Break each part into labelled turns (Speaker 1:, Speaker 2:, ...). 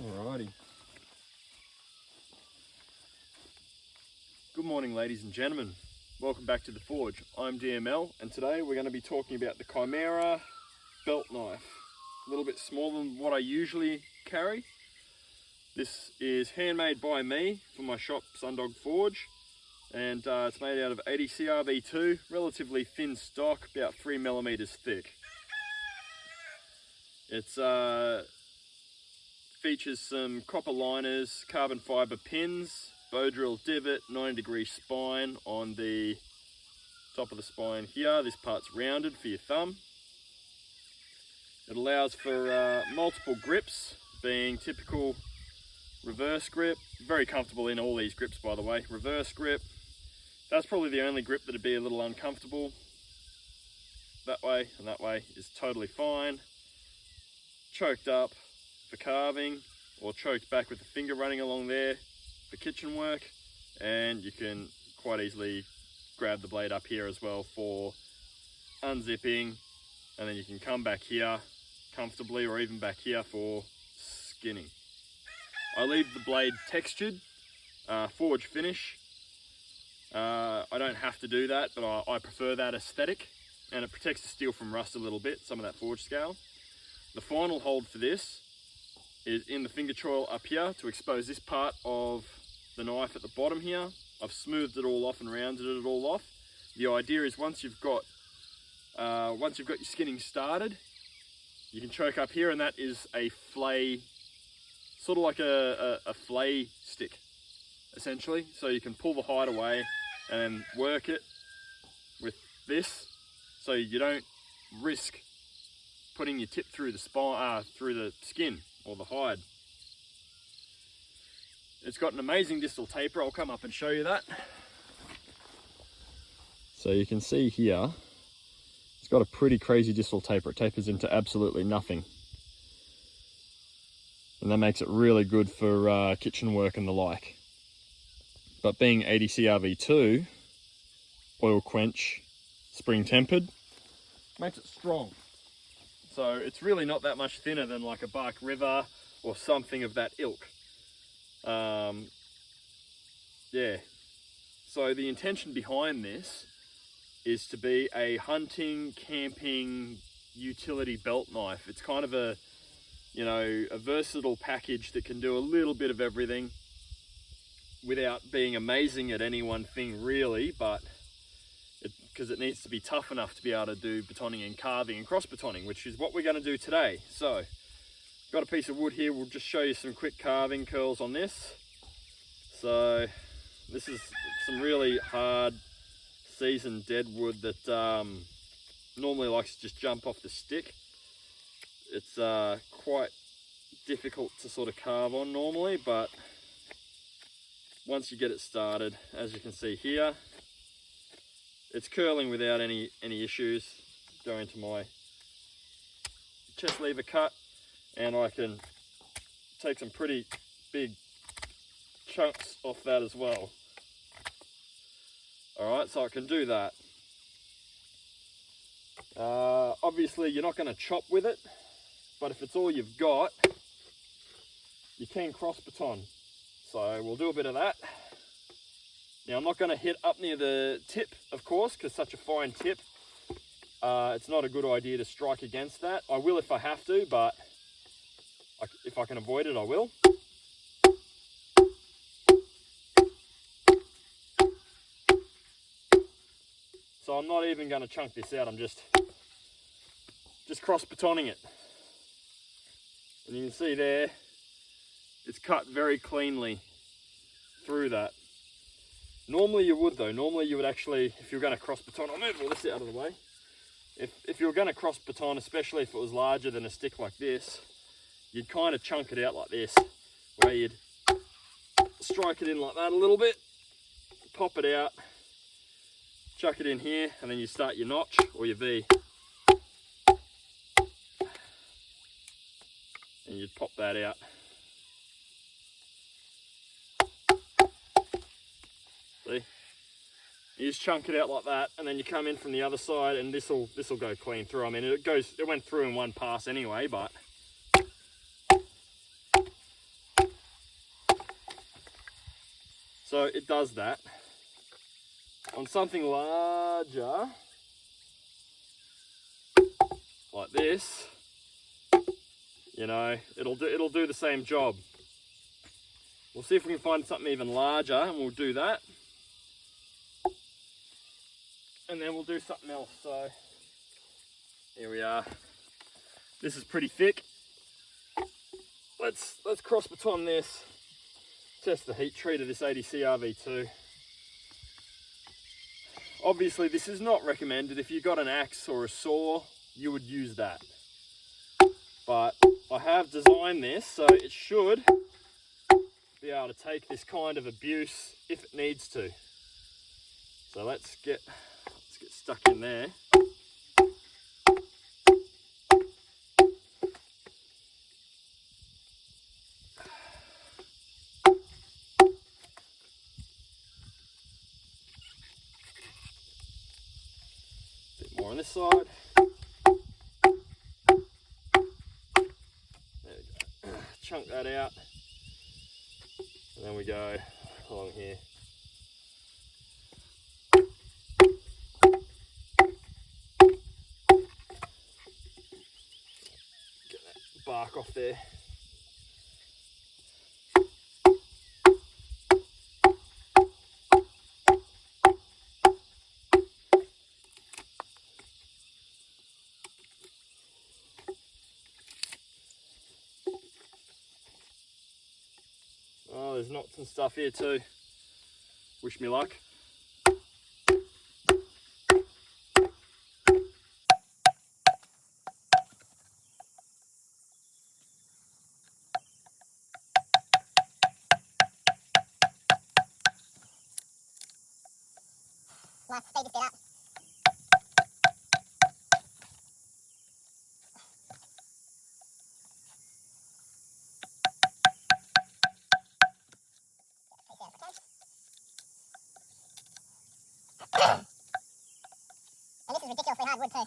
Speaker 1: Alrighty. Good morning, ladies and gentlemen. Welcome back to the Forge. I'm DML, and today we're going to be talking about the Chimera belt knife. A little bit smaller than what I usually carry. This is handmade by me for my shop, Sundog Forge, and it's made out of 80 CRV2, relatively thin stock, about 3mm thick. It's features some copper liners, carbon fiber pins, bow drill divot, 90-degree spine on the top of the spine here. This part's rounded for your thumb. It allows for multiple grips, being typical reverse grip. Very comfortable in all these grips, by the way. Reverse grip. That's probably the only grip that'd be a little uncomfortable. That way and that way is totally fine. Choked up for carving, or choked back with the finger running along there for kitchen work, and you can quite easily grab the blade up here as well for unzipping, and then you can come back here comfortably, or even back here for skinning. I leave the blade textured, forge finish. I don't have to do that, but I prefer that aesthetic, and it protects the steel from rust a little bit, some of that forge scale. The final hold for this is in the finger choil up here to expose this part of the knife at the bottom here. I've smoothed it all off and rounded it all off. The idea is once you've got your skinning started, you can choke up here, and that is a flay, sort of like a flay stick, essentially. So you can pull the hide away and then work it with this, so you don't risk putting your tip through the spine, through the skin or the hide. It's got an amazing distal taper. I'll come up and show you that. So you can see here, it's got a pretty crazy distal taper. It tapers into absolutely nothing. And that makes it really good for kitchen work and the like. But being 80 CRV2, oil quench, spring tempered, makes it strong. So it's really not that much thinner than like a Bark River or something of that ilk. Yeah. So the intention behind this is to be a hunting, camping, utility belt knife. It's kind of a, you know, a versatile package that can do a little bit of everything without being amazing at any one thing really, but because it needs to be tough enough to be able to do batoning and carving and cross batoning, which is what we're going to do today. So, got a piece of wood here. We'll just show you some quick carving curls on this. So, this is some really hard seasoned dead wood that normally likes to just jump off the stick. It's quite difficult to sort of carve on normally, but once you get it started, as you can see here, it's curling without any issues. Go into my chest lever cut, and I can take some pretty big chunks off that as well. Alright, so I can do that. Obviously you're not going to chop with it, but if it's all you've got, you can cross baton. So we'll do a bit of that. Now I'm not going to hit up near the tip, of course, because such a fine tip. It's not a good idea to strike against that. I will if I have to, but if I can avoid it, I will. So I'm not even going to chunk this out. I'm just cross batoning it. And you can see there, it's cut very cleanly through that. Normally you would though, normally you would actually, if you're going to cross baton, I'll move all this out of the way. If you were going to cross baton, especially if it was larger than a stick like this, you'd kind of chunk it out like this, where you'd strike it in like that a little bit, pop it out, chuck it in here, and then you start your notch or your V. And you'd pop that out. See? You just chunk it out like that, and then you come in from the other side, and this'll go clean through. I mean, it went through in one pass anyway, but So it does that. On something larger, like this, you know, it'll do the same job. We'll see if we can find something even larger, and we'll do that. And then we'll do something else. So here we are. This is pretty thick. Let's cross baton this. Test the heat treat of this 80C RV2. Obviously, this is not recommended. If you've got an axe or a saw, you would use that. But I have designed this so it should be able to take this kind of abuse if it needs to. So let's get stuck in there. Bit more on this side. There we go. Chunk that out. And then we go along here. Get that bark off there. Oh, there's knots and stuff here too. Wish me luck.
Speaker 2: Let's speed this bit up. And this is ridiculously hard wood too.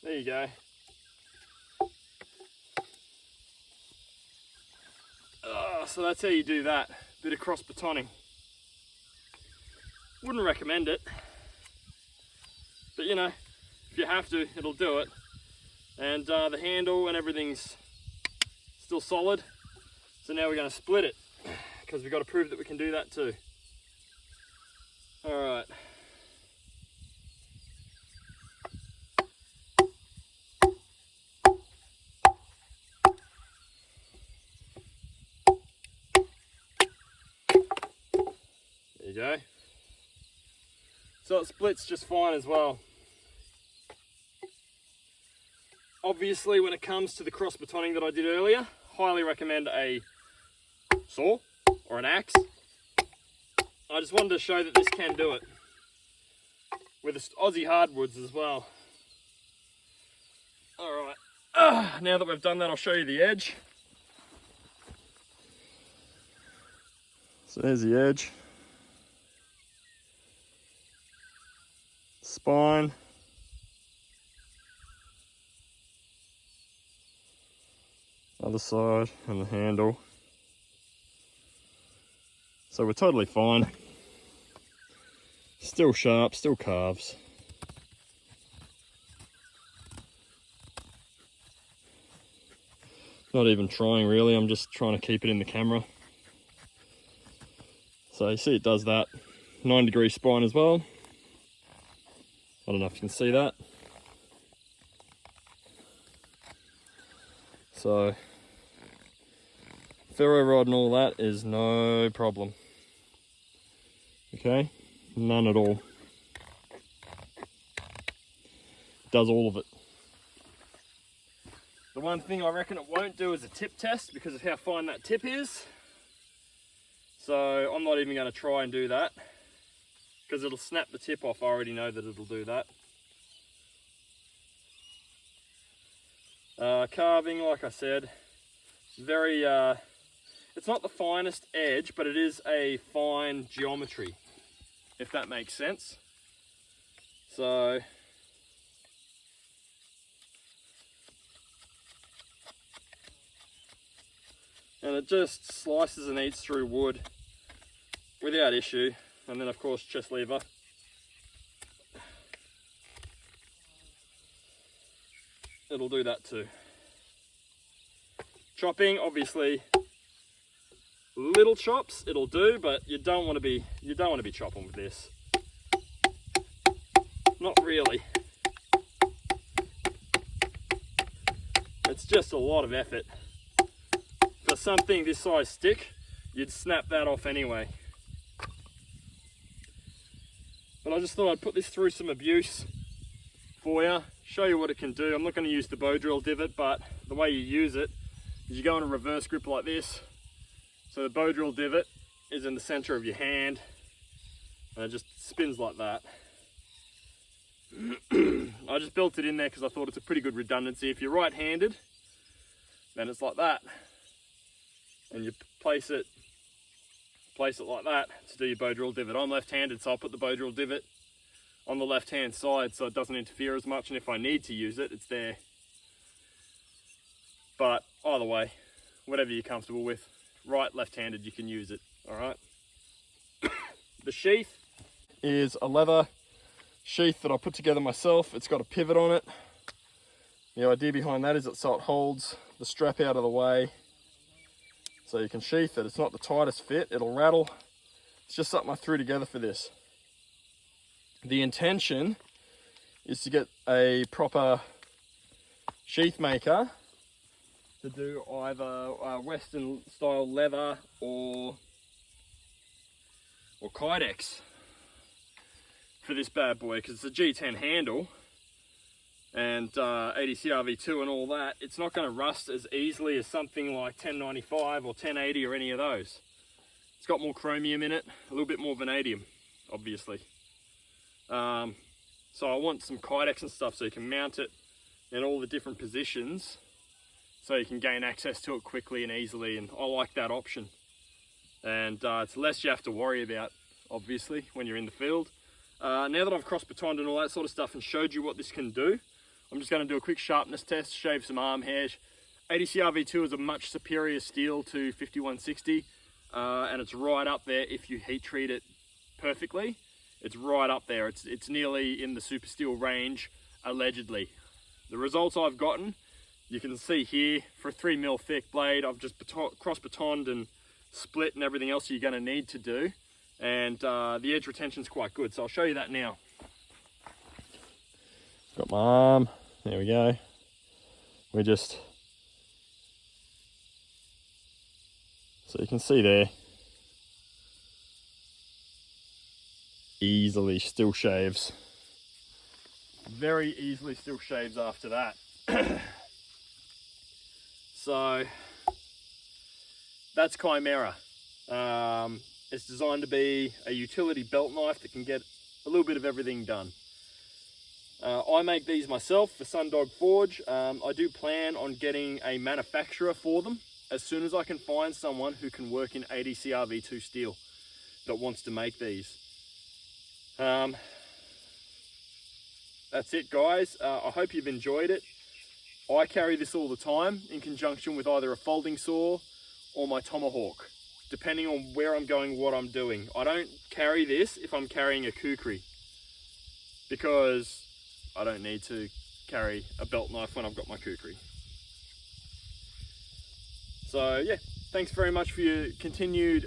Speaker 1: There you go. So that's how you do that. Bit of cross batoning. Wouldn't recommend it, but you know, if you have to, it'll do it. And the handle and everything's still solid. So now we're going to split it because we've got to prove that we can do that too. All right. There you go. So it splits just fine as well. Obviously, when it comes to the cross batoning that I did earlier, highly recommend a saw or an axe. I just wanted to show that this can do it with Aussie hardwoods as well. All right, now that we've done that, I'll show you the edge. So there's the edge. Spine. Other side and the handle. So we're totally fine. Still sharp, still carves. Not even trying really, I'm just trying to keep it in the camera. So you see it does that. 9-degree spine as well. I don't know if you can see that. So ferro rod and all that is no problem. Okay, none at all. Does all of it. The one thing I reckon it won't do is a tip test because of how fine that tip is. So I'm not even going to try and do that because it'll snap the tip off. I already know that it'll do that. Carving, like I said, very, it's not the finest edge, but it is a fine geometry, if that makes sense. So, and it just slices and eats through wood without issue. And then of course chest lever. It'll do that too. Chopping, obviously, little chops it'll do, but you don't want to be chopping with this. Not really. It's just a lot of effort. For something this size stick, you'd snap that off anyway. But I just thought I'd put this through some abuse for you, show you what it can do. I'm not going to use the bow drill divot, but the way you use it is you go in a reverse grip like this. So the bow drill divot is in the center of your hand and it just spins like that. I just built it in there because I thought it's a pretty good redundancy. If you're right-handed, then it's like that. And you place it like that to do your bow drill divot. I'm left-handed, so I'll put the bow drill divot on the left-hand side so it doesn't interfere as much, and if I need to use it, it's there. But either way, whatever you're comfortable with, right, left-handed, you can use it, all right? The sheath is a leather sheath that I put together myself. It's got a pivot on it. The idea behind that is so it holds the strap out of the way so you can sheath it. It's not the tightest fit, it'll rattle. It's just something I threw together for this. The intention is to get a proper sheath maker to do either Western style leather or Kydex for this bad boy, because it's a G10 handle and ADC RV2 and all that. It's not going to rust as easily as something like 1095 or 1080 or any of those. It's got more chromium in it, a little bit more vanadium, obviously. So I want some Kydex and stuff so you can mount it in all the different positions so you can gain access to it quickly and easily, and I like that option. And it's less you have to worry about, obviously, when you're in the field. Now that I've cross-batoned and all that sort of stuff and showed you what this can do, I'm just going to do a quick sharpness test, shave some arm hair. ADC RV2 is a much superior steel to 5160, and it's right up there if you heat treat it perfectly. It's right up there. It's nearly in the super steel range, allegedly. The results I've gotten, you can see here, for a 3mm thick blade, I've just cross-batoned and split and everything else you're going to need to do. And the edge retention is quite good, so I'll show you that now. Got my arm, there we go. So you can see there, easily still shaves. Very easily still shaves after that. So that's Chimera. It's designed to be a utility belt knife that can get a little bit of everything done. I make these myself for Sundog Forge. I do plan on getting a manufacturer for them as soon as I can find someone who can work in ADC RV2 steel that wants to make these. That's it, guys. I hope you've enjoyed it. I carry this all the time in conjunction with either a folding saw or my tomahawk, depending on where I'm going, what I'm doing. I don't carry this if I'm carrying a kukri, because I don't need to carry a belt knife when I've got my kukri. So yeah, thanks very much for your continued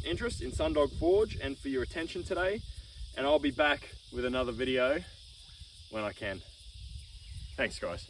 Speaker 1: interest in Sundog Forge and for your attention today. And I'll be back with another video when I can. Thanks, guys.